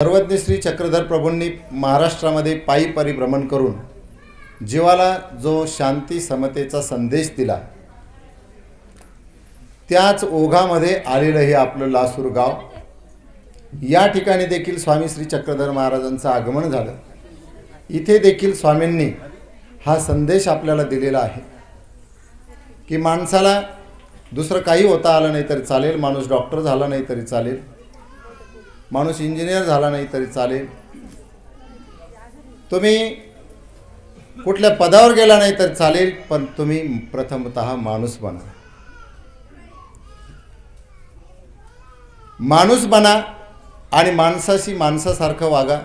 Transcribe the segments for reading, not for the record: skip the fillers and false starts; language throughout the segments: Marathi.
सर्वज्ञ श्री चक्रधर प्रभूंनी महाराष्ट्रामध्ये पायी परिभ्रमण करून जीवाला जो शांती समतेचा संदेश दिला, त्याच ओघामध्ये आलेलं हे आपलं लासूर गाव. या ठिकाणी देखील स्वामी श्री चक्रधर महाराजांचं आगमन झालं. इथे देखील स्वामींनी हा संदेश आपल्याला दिलेला आहे की माणसाला दुसरं काही होता आलं नाही तरी चालेल, माणूस डॉक्टर झाला नाही तरी चालेल, माणूस इंजिनियर झाला नाही तरी चालेल, तुम्ही कुठल्या पदावर गेला नाही तरी चालेल, पण तुम्ही प्रथमतः माणूस बना. माणूस बना आणि माणसाशी माणसासारखं वागा.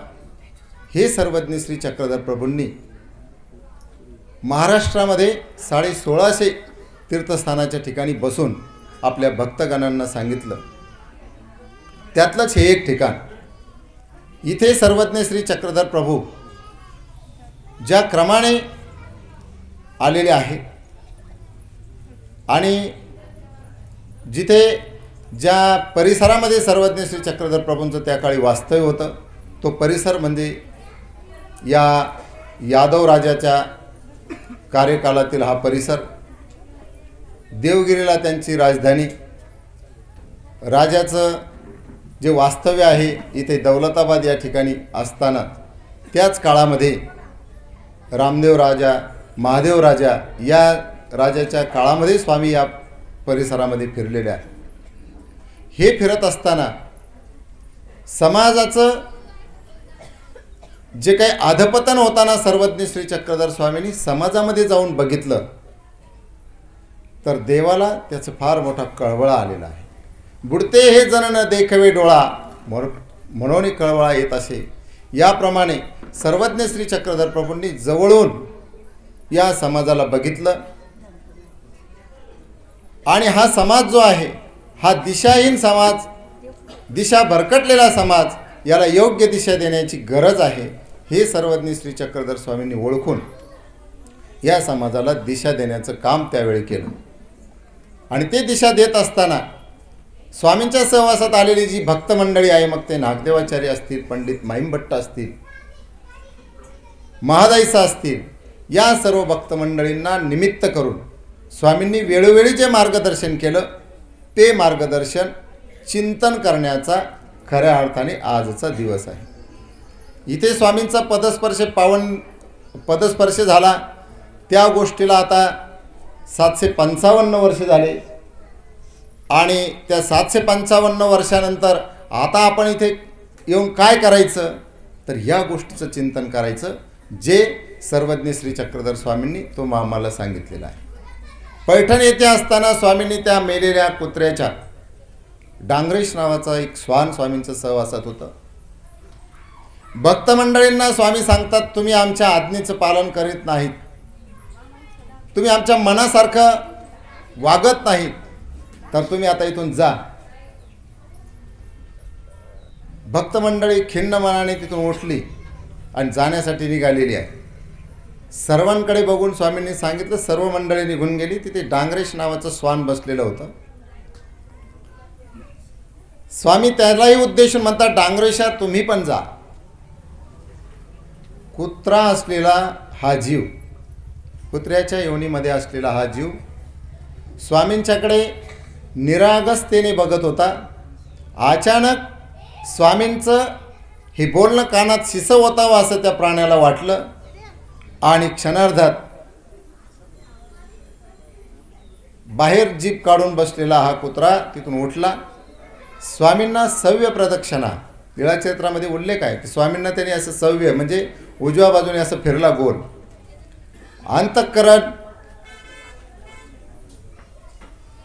हे सर्वज्ञ श्री चक्रधर प्रभूंनी महाराष्ट्रामध्ये 1650 तीर्थस्थानाच्या ठिकाणी बसून आपल्या भक्तगणांना सांगितलं. त्यातलंच हे एक ठिकाण. इथे सर्वज्ञ श्री चक्रधर प्रभू ज्या क्रमाने आलेले आहे आणि जिथे ज्या परिसरामध्ये सर्वज्ञ श्री चक्रधर प्रभूंचं त्या काळी वास्तव्य होतं, तो परिसर म्हणजे या यादव राजाच्या कार्यकालातील हा परिसर. देवगिरीला त्यांची राजधानी, राजाचं जे वास्तव्य आहे इथे दौलताबाद या ठिकाणी असताना त्याच काळामध्ये रामदेव राजा, महादेव राजा या राजाच्या काळामध्ये स्वामी या परिसरामध्ये फिरलेले आहेत. हे फिरत असताना समाजाचं जे काही अधपतन होताना सर्वज्ञ श्री चक्रधर स्वामींनी समाजामध्ये जाऊन बघितलं तर देवाला त्याचं फार मोठा कळवळा आलेला आहे. बुडते हे जन न देखवे डोळा म्हणून कळवळा येत असे. याप्रमाणे सर्वज्ञ श्री चक्रधर प्रभूंनी जवळून या समाजाला बघितलं आणि हा समाज जो आहे हा दिशाहीन समाज, दिशा भरकटलेला समाज, याला योग्य दिशा देण्याची गरज आहे हे सर्वज्ञ श्री चक्रधर स्वामींनी ओळखून या समाजाला दिशा देण्याचं काम त्यावेळी केलं. आणि ते दिशा देत असताना स्वामींच्या सहवासात आलेली जी भक्त मंडळी आहे, मग ते नागदेवाचार्य असतील, पंडित माईमभट्ट असतील, महादाईसा असतील, या सर्व भक्त मंडळींना निमित्त करून स्वामींनी वेळोवेळी जे मार्गदर्शन केलं ते मार्गदर्शन चिंतन करण्याचा खऱ्या अर्थाने आजचा दिवस आहे. इथे स्वामींचा पदस्पर्श झाला. त्या गोष्टीला आता 755 वर्ष झाले आणि त्या 755 वर्षानंतर आता आपण इथे येऊन काय करायचं, तर ह्या गोष्टीचं चिंतन करायचं जे सर्वज्ञ श्री चक्रधर स्वामींनी तो आम्हाला सांगितलेला आहे. पैठण येथे असताना स्वामींनी त्या मेलेल्या कुत्र्याच्या डांगरेश नावाचा एक श्वान स्वामींचं सहवासात होतं. भक्त मंडळींना स्वामी सांगतात, तुम्ही आमच्या आज्ञेचं पालन करीत नाहीत, तुम्ही आमच्या मनासारखं वागत नाहीत, तर तुम्ही आता इथून जा. भक्त मंडळी खिन्न मनाने तिथून उठली आणि जाण्यासाठी निघालेली आहे. सर्वांकडे बघून स्वामींनी सांगितलं, सर्व मंडळी निघून गेली. तिथे डांगरेश नावाचं श्वान बसलेलं होतं. स्वामी त्यालाही उद्देशून म्हणतात, डांगरेशा तुम्ही पण जा. कुत्रा असलेला हा जीव, कुत्र्याच्या योनीमध्ये असलेला हा जीव स्वामींच्याकडे निरागसतेने बघत होता. अचानक स्वामींचं हे बोलणं कानात शिसवतावं असं त्या प्राण्याला वाटलं आणि क्षणार्धात बाहेर जीभ काढून बसलेला हा कुत्रा तिथून उठला. स्वामींना सव्य प्रदक्षिणा, लीळाचरित्रामध्ये उल्लेख आहे की स्वामींना त्यांनी असं सव्य म्हणजे उजव्या बाजूने असं फिरला गोल. अंतःकरण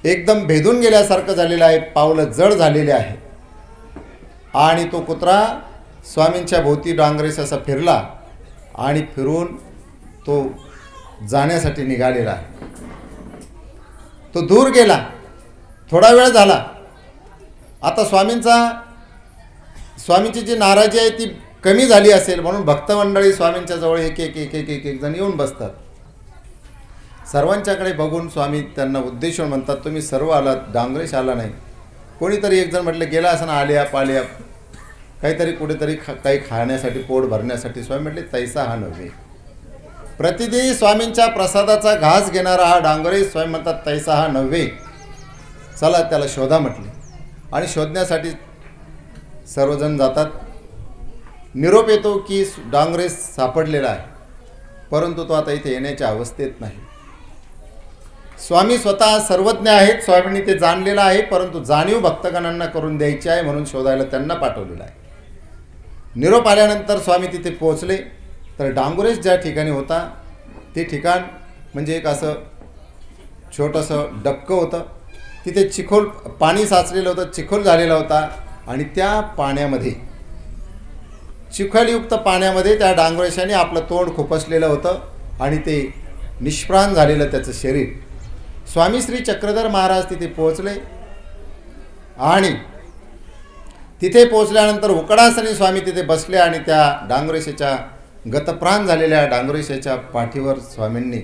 एकदम भेदून गेल्यासारखं झालेलं आहे, पावलं जड झालेले आहे आणि तो कुत्रा स्वामींच्या भोवती डांगरेस असा फिरला आणि फिरून तो जाण्यासाठी निघालेला आहे. तो दूर गेला. थोडा वेळ झाला. आता स्वामींची जी नाराजी आहे ती कमी झाली असेल म्हणून भक्त मंडळी स्वामींच्या जवळ एक एक एक एक एक जण येऊन बसतात. सर्वांच्याकडे बघून स्वामी त्यांना उद्देशून म्हणतात, तुम्ही सर्व आलात, डांगरेश आला नाही. कोणीतरी एक जण म्हटलं, गेला असं ना, आल्या पाल्या. काहीतरी कुठेतरी काही खाण्यासाठी पोट भरण्यासाठी स्वामी म्हटले तैसा हा नव्हे. प्रतिदिन स्वामींच्या प्रसादाचा घास घेणारा हा डांगरे स्वामी म्हणतात तैसा हा नव्हे. चला त्याला शोधा म्हटले आणि शोधण्यासाठी सर्वजण जातात. निरोप येतो की डांगरे सापडलेला आहे, परंतु तो आता इथे येण्याच्या अवस्थेत नाही. स्वामी स्वतः सर्वज्ञ आहेत, स्वामींनी ते जाणलेलं आहे, परंतु जाणीव भक्तगणांना करून द्यायची आहे म्हणून शोधायला त्यांना पाठवलेलं आहे. निरोप आल्यानंतर स्वामी तिथे पोहोचले तर डांगुरेश ज्या ठिकाणी होता ते ठिकाण म्हणजे एक असं छोटंसं डबकं होतं. तिथे चिखोल पाणी साचलेलं होतं, चिखोल झालेला होता आणि त्या पाण्यामध्ये चिखलयुक्त पाण्यामध्ये त्या डांगुरेशाने आपलं तोंड खुपसलेलं होतं आणि ते निष्प्राण झालेलं त्याचं शरीर. स्वामी श्री चक्रधर महाराज तिथे पोहोचले आणि तिथे पोहोचल्यानंतर उकडासनी स्वामी तिथे बसले आणि त्या डांगुरेशाच्या गतप्राण झालेल्या डांगुरेशाच्या पाठीवर स्वामींनी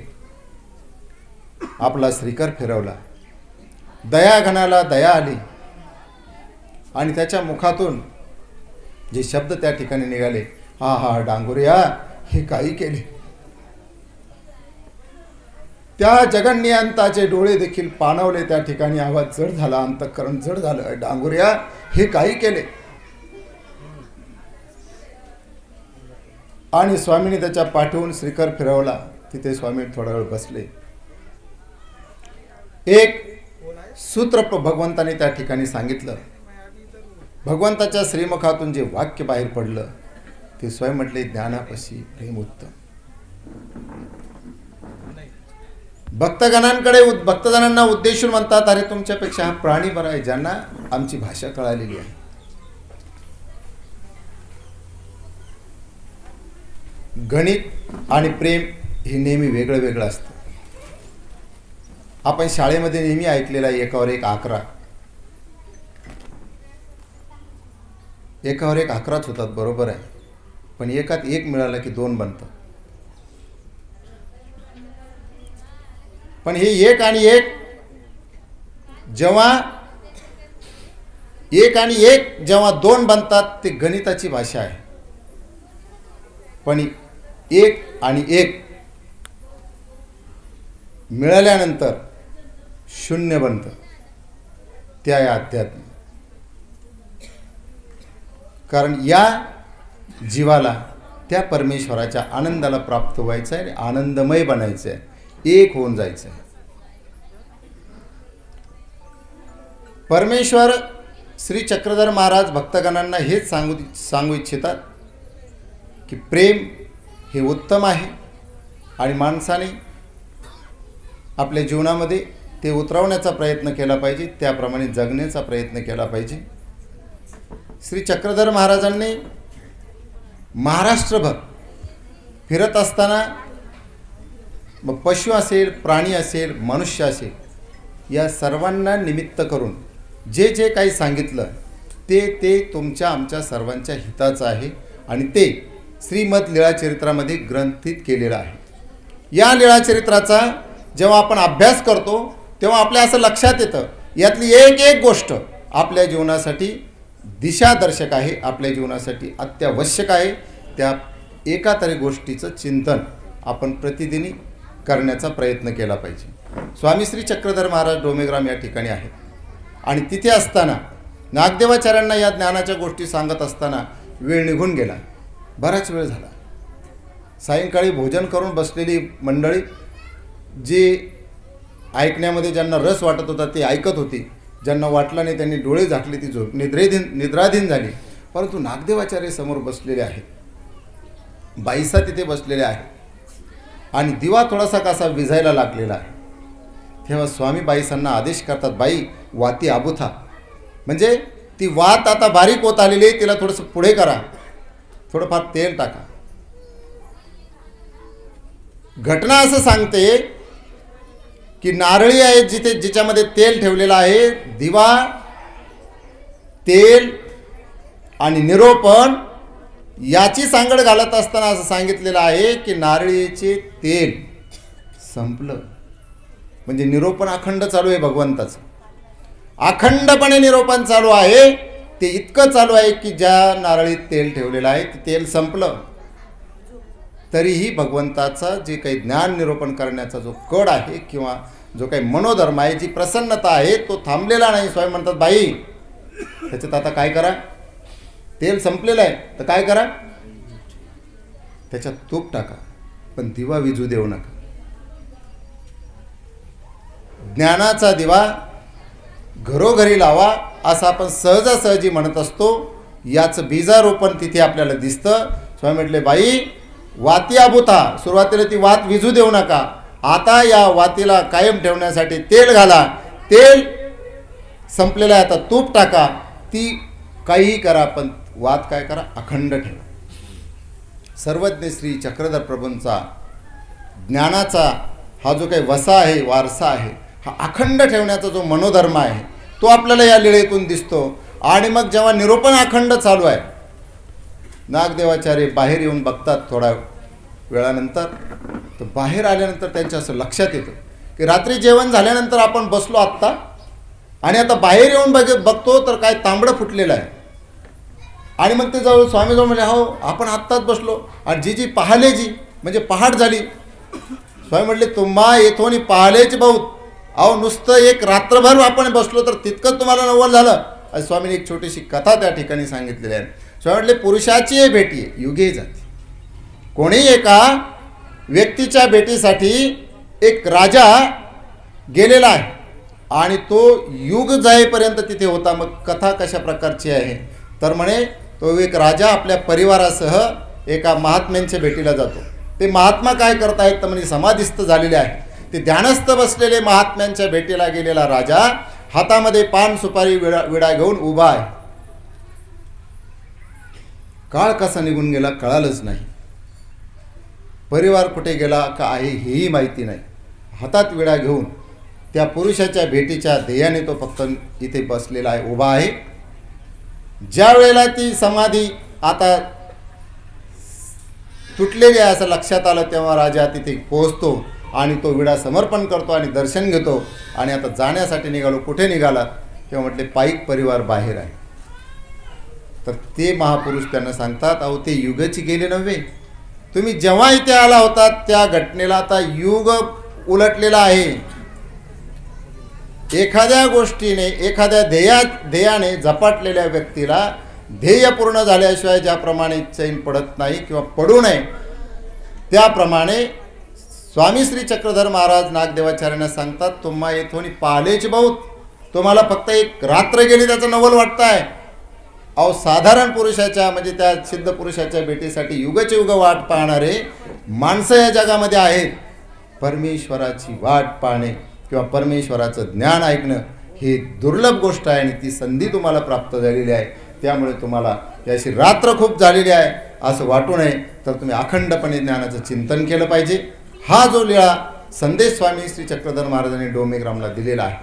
आपला श्रीकर फिरवला. दया घनाला दया आली आणि त्याच्या मुखातून जे शब्द त्या ठिकाणी निघाले, हा हा डांगुर्या हे काही केले. त्या जगन्नियंताचे डोळे देखील पाणवले. त्या ठिकाणी आवाज जड झाला, अंतःकरण जड झालं. डांगुर्या हे काही केले. आणि स्वामींनी त्याच्या पाठवून श्रीकर फिरवला. तिथे स्वामी थोडा वेळ बसले. एक सूत्र भगवंताने त्या ठिकाणी सांगितलं. भगवंताच्या श्रीमुखातून जे वाक्य बाहेर पडलं ते स्वयं म्हटले, ज्ञानापशी प्रेम उत्तम. भक्तजनांना उद्देशून म्हणतात, अरे तुमच्यापेक्षा हा प्राणी बरा आहे, ज्यांना आमची भाषा कळालेली आहे. गणित आणि प्रेम हे नेहमी वेगळं वेगळं असतं. आपण शाळेमध्ये नेहमी ऐकलेला एकावर एक 11. एकावर एक 11च होतात, बरोबर आहे, पण एकात एक मिळाला की 2 बनतं. पण हे एक आणि एक जेव्हा 2 बनतात ते गणिताची भाषा आहे. पण 1 आणि 1 मिळाल्यानंतर 0 बनतं, त्या अध्यात्म. कारण या जीवाला त्या परमेश्वराच्या आनंदाला प्राप्त व्हायचं आहे, आनंदमय बनायचं आहे, एक होऊन जायचं आहे. परमेश्वर श्री चक्रधर महाराज भक्तगणांना हेच सांगू इच्छितात की प्रेम हे उत्तम आहे आणि माणसाने आपल्या जीवनामध्ये ते उतरवण्याचा प्रयत्न केला पाहिजे, त्याप्रमाणे जगण्याचा प्रयत्न केला पाहिजे. श्री चक्रधर महाराजांनी महाराष्ट्रभर फिरत असताना मग पशु असेल, प्राणी असेल, मनुष्य असेल, या सर्वांना निमित्त करून जे जे काही सांगितलं ते तुमच्या आमच्या सर्वांच्या हिताचं आहे आणि ते श्रीमद लीळाचरित्रामध्ये ग्रंथित केलेलं आहे. या लीळाचरित्राचा जेव्हा आपण अभ्यास करतो तेव्हा आपल्या असं लक्षात येतं यातली एक एक गोष्ट आपल्या जीवनासाठी दिशादर्शक आहे, आपल्या जीवनासाठी अत्यावश्यक आहे. त्या एका तरी गोष्टीचं चिंतन आपण प्रतिदिनी करण्याचा प्रयत्न केला पाहिजे. स्वामी श्री चक्रधर महाराज डोमेग्राम या ठिकाणी आहेत आणि तिथे असताना नागदेवाचार्यांना या ज्ञानाच्या गोष्टी सांगत असताना वेळ निघून गेला, बराच वेळ झाला. सायंकाळी भोजन करून बसलेली मंडळी जी ऐकण्यामध्ये ज्यांना रस वाटत होता ते ऐकत होती, ज्यांना वाटलं नाही त्यांनी डोळे झाकले, ती झोप निद्राधीन झाली. परंतु नागदेवाचार्य समोर बसलेले आहेत, बाईसा तिथे बसलेले आहेत आणि दिवा थोडासा कसा विझायला लागलेला आहे. तेव्हा स्वामी बाईसांना आदेश करतात, बाई वाती आबुथा, म्हणजे ती वात आता बारीक होत आलेली आहे, तिला थोडंसं पुढे करा, थोडंफार तेल टाका. घटना असं सांगते की नारळी आहे जिच्यामध्ये तेल ठेवलेलं आहे, दिवा, तेल आणि निरोपण याची सांगड घालत असताना असं सांगितलेलं आहे की नारळीचे तेल संपलं, म्हणजे निरोपण अखंड चालू आहे. भगवंताचं अखंडपणे निरोपण चालू आहे ते इतकं चालू आहे की ज्या नारळीत तेल ठेवलेलं आहे ते तेल संपलं तरीही भगवंताचा जे काही ज्ञान निरूपण करण्याचा जो कड आहे किंवा जो काही मनोधर्म आहे, जी प्रसन्नता आहे, तो थांबलेला नाही. स्वामी म्हणतात, बाई त्याच्यात आता काय करा, तेल संपलेलं आहे तर काय करा, त्याच्यात तूप टाका, पण दिवा विजू देऊ नका. ज्ञानाचा दिवा घरोघरी लावा असं आपण सहजासहजी म्हणत असतो. याचं बीजारोपण तिथे आपल्याला दिसतं. स्वामी म्हटले, बाई वाती आबुता, सुरुवातीला ती वात विजू देऊ नका, आता या वातीला कायम ठेवण्यासाठी तेल घाला. तेल संपलेलं आहे, आता तूप टाका. ती काहीही करा, पण वात काय करा, अखंड ठेवा. सर्वज्ञ श्री चक्रधर प्रभूंचा ज्ञानाचा हा जो काही वसा आहे, वारसा आहे, हा अखंड ठेवण्याचा जो मनोधर्म आहे तो आपल्याला या लीळेतून दिसतो. आणि मग जेव्हा निरूपण अखंड चालू आहे, नागदेवाचार्य बाहेर येऊन बघतात थोड्या वेळानंतर, तर बाहेर आल्यानंतर त्यांच्या असं लक्षात येतं की रात्री जेवण झाल्यानंतर आपण बसलो आत्ता, आणि आता बाहेर येऊन बघतो तर काय तांबडं फुटलेलं आहे. आणि मग ते जाऊ स्वामीजवळ म्हणजे, हो आपण आत्ताच बसलो आणि जी पाहले जी म्हणजे पहाट झाली. स्वामी म्हटले, तुम्हा येथून पाहलेच बहुत, अहो नुसतं एक रात्रभर आपण बसलो तर तितकंच तुम्हाला नवल झालं. आणि स्वामीने एक छोटीशी कथा त्या ठिकाणी सांगितलेली आहे. स्वामी म्हटले, पुरुषाची भेटी युगे जाते. कोणी एका व्यक्तीच्या भेटीसाठी एक राजा गेलेला आहे आणि तो युग जाईपर्यंत तिथे होता. मग कथा कशा प्रकारची आहे तर म्हणे, तो एक राजा आपल्या परिवारासह एका महात्म्यांच्या भेटीला जातो. ते महात्मा काय करतायत तर म्हणे समाधिस्थ झालेले आहे. ते ध्यानस्थ बसलेले महात्म्यांच्या भेटीला गेलेला राजा हातामध्ये पान सुपारी विडा घेऊन उभा आहे. काळ कसा निघून गेला कळालंच नाही. परिवार कुठे गेला का आहे हेही माहिती नाही. हातात विडा घेऊन त्या पुरुषाच्या भेटीच्या ध्येयाने तो फक्त इथे बसलेला आहे, उभा आहे. ज्या वेळेला ती समाधी आता तुटलेली आहे असं लक्षात आलं, तेव्हा राजा तिथे पोहोचतो आणि तो विडा समर्पण करतो आणि दर्शन घेतो. आणि आता जाण्यासाठी निघालो. कुठे निघालात तेव्हा म्हटले, पाईक परिवार बाहेर आहे. तर ते महापुरुष त्यांना सांगतात, अहो ते युगची गेले नव्हे, तुम्ही जेव्हा इथे आला होता त्या घटनेला आता युग उलटलेला आहे. एखाद्या गोष्टीने, एखाद्या ध्येयाने झपाटलेल्या व्यक्तीला ध्येय पूर्ण झाल्याशिवाय ज्याप्रमाणे चैन पडत नाही किंवा पडू नये, त्याप्रमाणे स्वामी श्री चक्रधर महाराज नागदेवाचार्यांना सांगतात, तुम्हा येथून पाहलेच बहुत, तुम्हाला फक्त एक रात्र गेली त्याचं नवल वाटतं आहे. अहो साधारण पुरुषाच्या म्हणजे त्या सिद्ध पुरुषाच्या भेटीसाठी युगचे युग वाट पाहणारे माणसं या जगामध्ये आहेत. परमेश्वराची वाट पाहणे किंवा परमेश्वराचं ज्ञान ऐकणं ही दुर्लभ गोष्ट आहे आणि ती संधी तुम्हाला प्राप्त झालेली आहे. त्यामुळे तुम्हाला याची रात्र खूप झालेली आहे असं वाटू नये, तर तुम्ही अखंडपणे ज्ञानाचं चिंतन केलं पाहिजे. हा जो लीळा संदेश स्वामी श्री चक्रधर महाराजांनी डोमेग्रामला दिलेला आहे,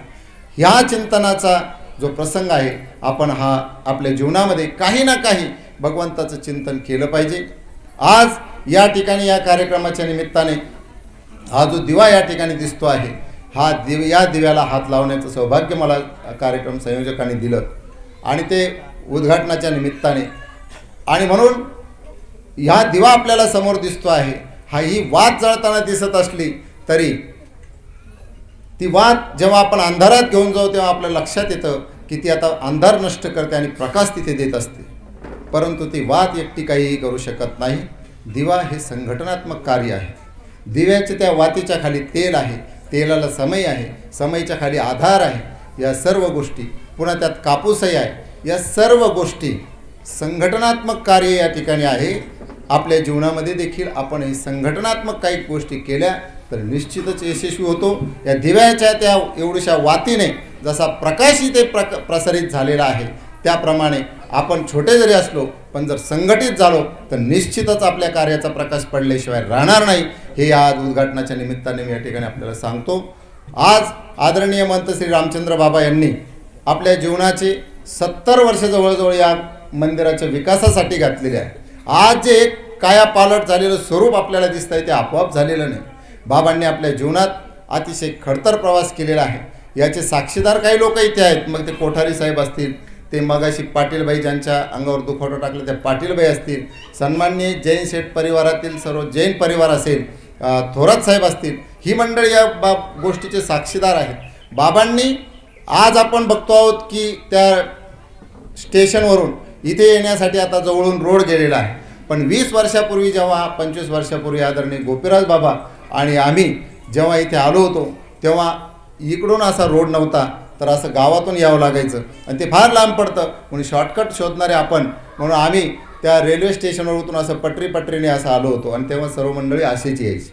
ह्या चिंतनाचा जो प्रसंग आहे, आपण हा आपल्या जीवनामध्ये काही ना काही भगवंताचं चिंतन केलं पाहिजे. आज या ठिकाणी या कार्यक्रमाच्या निमित्ताने हा जो दिवा या ठिकाणी दिसतो आहे, हा या दिव्याला हात लावण्याचं सौभाग्य मला कार्यक्रम संयोजकांनी दिलं आणि ते उद्घाटनाच्या निमित्ताने, आणि म्हणून ह्या दिवा आपल्याला समोर दिसतो आहे. हा ही वात जळताना दिसत असली तरी ती वात जेव्हा आपण अंधारात घेऊन जाऊ तेव्हा आपल्या लक्षात येतं की ती आता अंधार नष्ट करते आणि प्रकाश तिथे देत असते. परंतु ती वात एकटी काहीही करू शकत नाही. दिवा हे संघटनात्मक कार्य आहे. दिव्याच्या त्या वातीच्या खाली तेल आहे, तेलाला समय आहे, समयीच्या खाली आधार आहे. या सर्व गोष्टी, पुन्हा त्यात कापूसही आहे. या सर्व गोष्टी संघटनात्मक कार्य या ठिकाणी आहे. आपल्या जीवनामध्ये देखील आपण हे संघटनात्मक काही गोष्टी केल्या तर निश्चितच यशस्वी होतो. या दिव्याच्या त्या एवढ्याशा वातीने जसा प्रकाश इथे प्रसारित झालेला आहे, त्याप्रमाणे आपण छोटे जरी असलो पण जर संघटित झालो तर निश्चितच आपल्या कार्याचा प्रकाश पडल्याशिवाय राहणार नाही. हे आज उद्घाटनाच्या निमित्ताने मी या ठिकाणी आपल्याला सांगतो. आज आदरणीय महंत श्री रामचंद्र बाबा यांनी आपल्या जीवनाचे 70 वर्ष जवळजवळ या मंदिराच्या विकासासाठी घातलेले आहे. आज जे कायापालट झालेलं स्वरूप आपल्याला दिसतं आहे ते आपोआप झालेलं नाही. बाबांनी आपल्या जीवनात अतिशय खडतर प्रवास केलेला आहे. याचे साक्षीदार काही लोक इथे आहेत. मग ते कोठारी साहेब असतील, ते मगाशी पाटीलबाई ज्यांच्या अंगावर दुखवटा टाकलं त्या पाटीलबाई असतील, सन्माननीय जैन शेठ परिवारातील सर्व जैन परिवार असेल, थोरात साहेब असतील, ही मंडळी या गोष्टीचे साक्षीदार आहेत। बाबांनी आज आपण बघतो आहोत की त्या स्टेशनवरून इथे येण्यासाठी आता जवळून रोड गेलेला आहे, पण 20 वर्षापूर्वी जेव्हा 25 वर्षापूर्वी आदरणीय गोपीराज बाबा आणि आम्ही जेव्हा इथे आलो होतो तेव्हा इकडून असा रोड नव्हता, तर असं गावातून यावं लागायचं आणि ते फार लांब पडतं म्हणून शॉर्टकट शोधणारे आपण म्हणून आम्ही त्या रेल्वे स्टेशनवरून असं पटरीने असं आलो होतो आणि तेव्हा सर्व मंडळी अशीच यायची।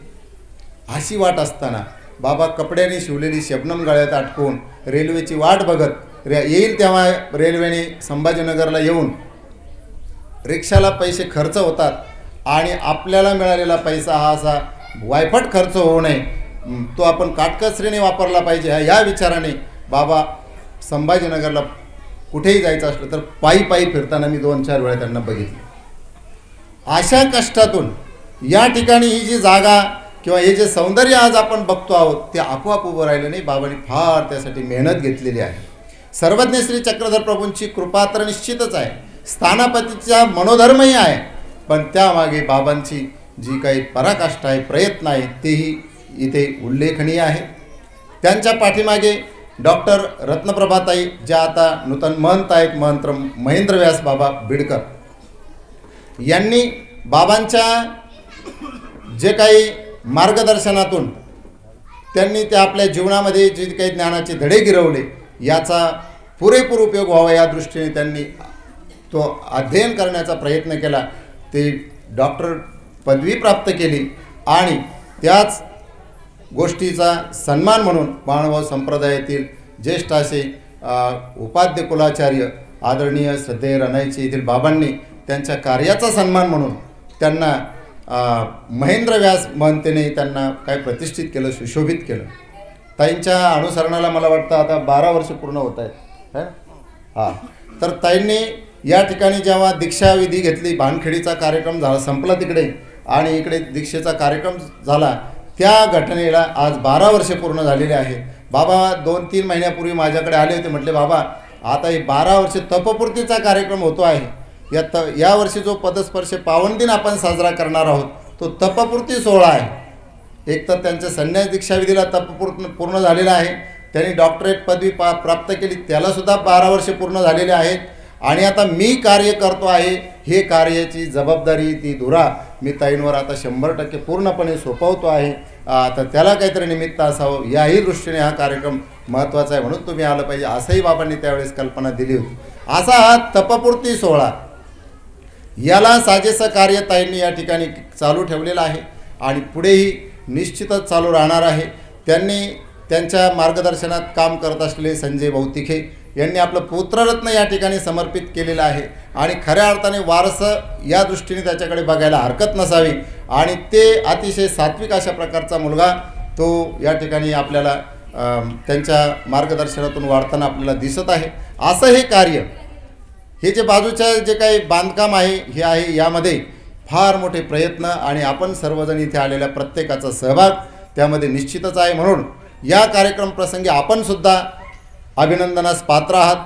अशी वाट असताना बाबा कपड्याने शिवलेली शबनम गळ्यात अटकून रेल्वेची वाट बघत येईल तेव्हा रेल्वेने संभाजीनगरला येऊन रिक्षाला पैसे खर्च होतात आणि आपल्याला मिळालेला पैसा हा असा वायफट खर्च होऊ नये, तो आपण काटकसरीने वापरला पाहिजे या विचाराने बाबा संभाजीनगरला कुठेही जायचं असलं तर पायी फिरताना मी 2-4 वेळा त्यांना बघितले। अशा कष्टातून या ठिकाणी ही जी जागा किंवा हे जे सौंदर्य आज आपण बघतो आहोत ते आपोआप उभं राहिलं नाही, बाबांनी फार त्यासाठी मेहनत घेतलेली आहे। सर्वज्ञ श्री चक्रधर प्रभूंची कृपा तर निश्चितच आहे, स्थानापतीचा मनोधर्मही आहे, पण त्यामागे बाबांची जी काही पराकाष्ठा आहे, प्रयत्न आहे, तेही इथे उल्लेखनीय आहे। त्यांच्या पाठीमागे डॉक्टर रत्नप्रभाताई ज्या आता नूतन महंत आहेत, महंत महेंद्र व्यास बाबा बिडकर यांनी बाबांच्या जे काही मार्गदर्शनातून त्यांनी ते आपल्या जीवनामध्ये जे काही ज्ञानाचे धडे गिरवले याचा पुरेपूर उपयोग व्हावा या दृष्टीने त्यांनी तो अध्ययन करण्याचा प्रयत्न केला, ते डॉक्टर पदवी प्राप्त केली आणि त्याच गोष्टीचा सन्मान म्हणून मानव संप्रदायातील ज्येष्ठ असे उपाध्य कुलाचार्य आदरणीय श्रद्धेय रणाईचे येथील बाबांनी त्यांच्या कार्याचा सन्मान म्हणून त्यांना महेंद्र व्यास महंतेने त्यांना काय प्रतिष्ठित केलं, सुशोभित केलं। ताईंच्या अनुसरणाला मला वाटतं आता 12 वर्ष पूर्ण होत आहेत है हां, तर ताईंनी या ठिकाणी जेव्हा दीक्षाविधी घेतली, भानखेडीचा कार्यक्रम झाला संपला तिकडे आणि इकडे दीक्षेचा कार्यक्रम झाला, त्या घटनेला आज 12 वर्षे पूर्ण झालेले आहे। बाबा 2-3 महिन्यापूर्वी माझ्याकडे आले होते, म्हटले बाबा आता हे 12 वर्ष तपपूर्तीचा कार्यक्रम होतो आहे, या वर्षी जो पदस्पर्श पावन दिन आपण साजरा करणार आहोत तो तपपूर्ती सोहळा आहे। एक तर त्यांच्या संन्यास दीक्षाविधीला पूर्ण झालेला आहे, त्यांनी डॉक्टरेट पदवी प्राप्त केली, त्यालासुद्धा 12 वर्षे पूर्ण झालेले आहेत आणि आता मी कार्य करतो आहे, हे कार्याची जबाबदारी ती धुरा मी ताईंवर आता 100% पूर्णपणे सोपवतो आहे, तर त्याला काहीतरी निमित्त असावं याही दृष्टीने हा कार्यक्रम महत्त्वाचा आहे, म्हणून तुम्ही आलं पाहिजे असंही बाबांनी त्यावेळेस कल्पना दिली होती। असा हा तपपूर्ती सोहळा याला साजेसं कार्य ताईंनी या ठिकाणी चालू ठेवलेलं आहे आणि पुढेही निश्चितच चालू राहणार आहे। त्यांनी त्यांच्या मार्गदर्शनात काम करत असलेले संजय भौतिखे यांनी आपलं पुत्ररत्न या ठिकाणी समर्पित केलेलं आहे आणि खऱ्या अर्थाने वारसं या दृष्टीने त्याच्याकडे बघायला हरकत नसावी आणि ते अतिशय सात्विक अशा प्रकारचा मुलगा तो या ठिकाणी आपल्याला त्यांच्या मार्गदर्शनातून वाढताना आपल्याला दिसत आहे। असं हे कार्य, हे जे बाजूच्या जे काही बांधकाम आहे हे आहे, यामध्ये फार मोठे प्रयत्न आणि आपण सर्वजण इथे आलेल्या प्रत्येकाचा सहभाग त्यामध्ये निश्चितच आहे, म्हणून या कार्यक्रम प्रसंगी आपण सुद्धा अभिनंदनास पात्र आहात।